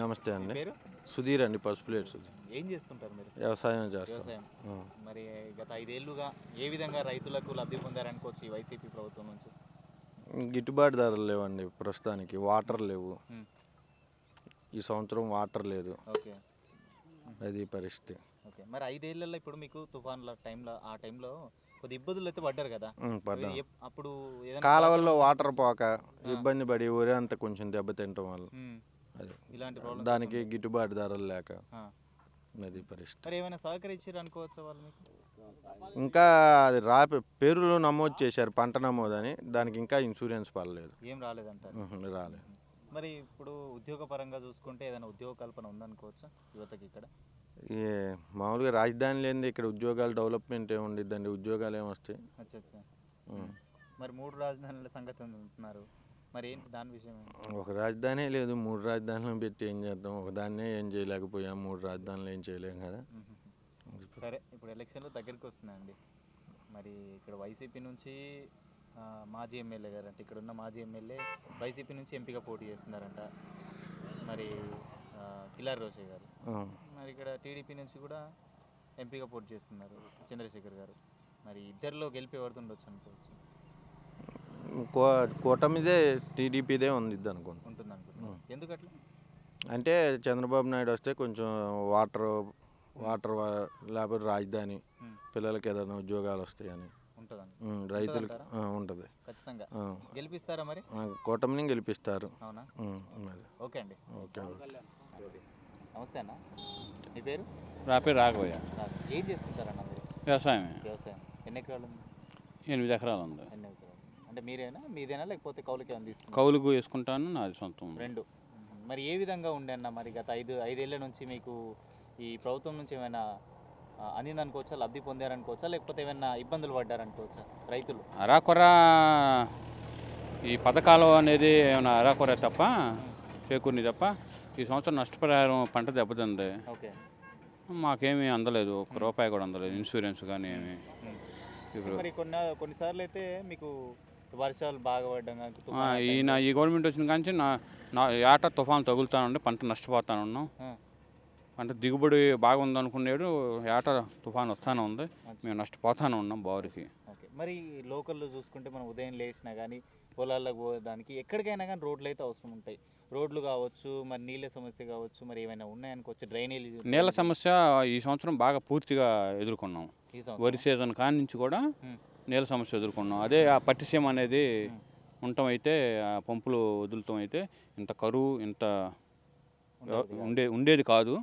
నమస్తే అండి. పేరు సుధీర్ అండి, పసుపులేట్ సుధీర్. ఏం చేస్తుంటారు మీరు? వ్యవసాయం చేస్తాం. వ్యవసాయం. మరి గత 5 ఏళ్లుగా ఏ విధంగా రైతులకు లబ్ధి పొందారనుకోవచ్చు ఈ వైసీపీ ప్రభుత్వం నుంచి? గిట్టుబాటు ధరలు లేవండి ప్రస్తుతానికి, వాటర్ లేవు. ఉమ్, ఈ సంవత్సరం వాటర్ లేదు, ఓకే అది పరిస్థితి. ఓకే. మరి 5 ఏళ్లలో ఇప్పుడు మీకు తుఫాన్ల టైంలో ఆ టైంలో కొద్ది ఇబ్బందులు అయితే పడ్డారు కదా? పడ్డాం. అప్పుడు ఏదైనా కాలువల్లో వాటర్ పోక ఇబ్బంది పడి ఊరే అంతా కొంచెం దెబ్బతింటాం వల్ల అది ఇలాంటి ప్రాబ్లమ్ దానికి గిట్టుబాటు ధరలు లేక అది పరిస్థితి. మరి ఏమైనా సహకరించారు అనుకోవచ్చు వాళ్ళు మీకు? ఇంకా అది పేరులో నమోదు చేశారు, పంట నమోదు అని, దానికి ఇంకా ఇన్సూరెన్స్ పడలేదు. ఏం రాలేదంటారు? రాలేదు. మరి ఇప్పుడు ఉద్యోగ పరంగా చూసుకుంటే ఏదైనా ఉద్యోగ కల్పన ఉందనుకోవచ్చా యువతకి ఇక్కడ? మామూలుగా రాజధాని లేనిది ఇక్కడ ఉద్యోగాలు డెవలప్మెంట్ ఏముండిద్దండి, ఉద్యోగాలు ఏమొస్తాయి? అచ్చా. మరి 3 రాజధానుల సంగతి అంటున్నారు, మరి ఏంటి దాని విషయం? ఒక రాజధాని లేదు, 3 రాజధానులను పెట్టి ఏం చేద్దాం? ఒకదాన్నే ఏం చేయలేకపోయాం, 3 రాజధానులు ఏం చేయలేం కదా. సరే, ఇప్పుడు ఎలక్షన్లు దగ్గరికి వస్తున్నాయండి. మరి ఇక్కడ వైసీపీ నుంచి మాజీ ఎమ్మెల్యే గారు, అంటే ఇక్కడ ఉన్న మాజీ ఎమ్మెల్యే వైసీపీ నుంచి ఎంపీగా పోటీ చేస్తున్నారంట, మరి కిలార్ రోషయ్య గారు. మరి ఇక్కడ టీడీపీ నుంచి కూడా ఎంపీగా పోటీ చేస్తున్నారు చంద్రశేఖర్ గారు. మరి ఇద్దరిలో గెలిపి ఎవరితుండొచ్చు అనుకోవచ్చు? కూటమిదే, టీడీపీదే ఉంది అనుకుంటా. ఉంటుంది అనుకుంటున్నాను. ఎందుకట్లా? అంటే చంద్రబాబు నాయుడు వస్తే కొంచెం వాటర్ లేకపోతే రాజధాని, పిల్లలకి ఏదైనా ఉద్యోగాలు వస్తాయని, రైతులకు ఉంటుంది. ఖచ్చితంగా గెలిపిస్తారా మరి? కూటమిని గెలిపిస్తారు. అవునా? ఓకే అండి. ఓకే. నమస్తే అన్న, మీ పేరు? నా పేరు రాఘవయ్య. ఏం చేస్తుంటారన్న మీరు? వ్యవసాయం. ఎన్ని ఎకరాలు ఉంది? 8 ఎకరాలు ఉంది. 8 ఎకరాలు అంటే మీదేనా లేకపోతే కౌలుకి ఏమైనా తీసుకుంటారా? కౌలుకు వేసుకుంటాను, నాది సొంతం. 2. మరి ఏ విధంగా ఉండే అన్న మరి గత 5 ఏళ్ల నుంచి మీకు ఈ ప్రభుత్వం నుంచి ఏమైనా అందిందనుకోవచ్చా, లబ్ధి పొందారనుకోవచ్చా, లేకపోతే ఏమైనా ఇబ్బందులు పడ్డారనుకోవచ్చా రైతులు? అరాకొర ఈ పథకాలు అనేది ఏమైనా అరాకొర తప్ప, చేకూర్ని తప్ప, ఈ సంవత్సరం నష్టపరిహారం పంట దెబ్బతింది. ఓకే. మాకేమీ అందలేదు, ₹1 కూడా అందలేదు, ఇన్సూరెన్స్ కానీ ఏమి. ఇప్పుడు మరి కొన్నిసార్లు అయితే మీకు వర్షాలు బాగా పడ్డం, ఈ గవర్నమెంట్ వచ్చిన కానీ నా ఏటా తుఫాను తగులుతానుండి, పంట నష్టపోతానున్నాం. పంట దిగుబడి బాగుంది అనుకునేడు ఏటా తుఫాను వస్తానే ఉంది, మేము నష్టపోతానే ఉన్నాం బావురికి. ఓకే. మరి లోకల్లో చూసుకుంటే మనం ఉదయం లేచినా కానీ పొలాలకు పోవడానికి ఎక్కడికైనా కానీ రోడ్లు అయితే అవసరం ఉంటాయి. రోడ్లు కావచ్చు, మరి నీళ్ళ సమస్య కావచ్చు, మరి ఏమైనా ఉన్నాయనుకోవచ్చు, డ్రైనేజ్ నీళ్ళ సమస్య ఈ సంవత్సరం బాగా పూర్తిగా ఎదుర్కొన్నాం. వరి సీజన్ కాని నుంచి కూడా నీళ్ళ సమస్య ఎదుర్కొన్నాం. అదే ఆ పట్టిసీమ అనేది ఉండటం అయితే, ఆ పంపులు వదులుతాం అయితే ఇంత కరువు ఇంత ఉండేది కాదు.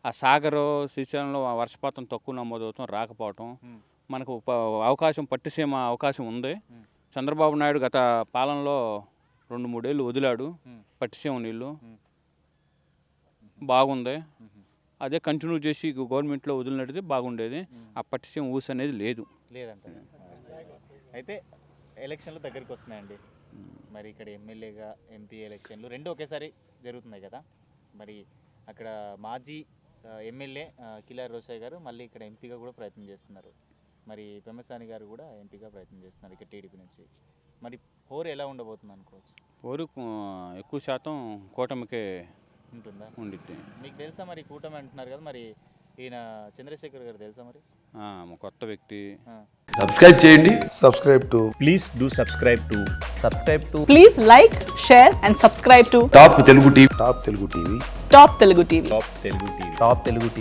ఆ సాగరు శ్రీశైలంలో వర్షపాతం తక్కువ నమోదవుతాం, రాకపోవటం, మనకు అవకాశం పట్టిసీమ అవకాశం ఉంది. చంద్రబాబు నాయుడు గత పాలనలో 2-3 ఏళ్ళు వదిలాడు పట్టిసీమ నీళ్ళు, బాగుంది. అదే కంటిన్యూ చేసి గవర్నమెంట్లో వదిలినట్టుది బాగుండేది. ఆ పట్టిసీమ ఊసి అనేది లేదంట. అయితే ఎలక్షన్లు దగ్గరికి వస్తున్నాయండి. మరి ఇక్కడ ఎమ్మెల్యేగా ఎంపీ ఎలక్షన్లు 2 ఒకేసారి జరుగుతున్నాయి కదా. మరి అక్కడ మాజీ ఎమ్మెల్యే కిలార్ రోషయ్య గారు మళ్ళీ ఇక్కడ ఎంపీగా కూడా ప్రయత్నం చేస్తున్నారు. మరి పెమ్మసాని గారు కూడా ఎంపీగా ప్రయత్నం చేస్తున్నారు ఇక్కడ టీడీపీ నుంచి. మరి పోరు ఎలా ఉండబోతుంది అనుకోవచ్చు? పోరు ఎక్కువ శాతం కూటమికే ఉంటుందా? ఉండిద్ది. మీకు తెలుసా మరి కూటమి అంటున్నారు కదా, మరి ఈయన చంద్రశేఖర్ గారు తెలుసా మరి? కొత్త వ్యక్తి. సబ్స్క్రైబ్ చేయండి. Please do subscribe to. Please like, share and subscribe to top Telugu TV. Top Telugu TV. Top Telugu TV.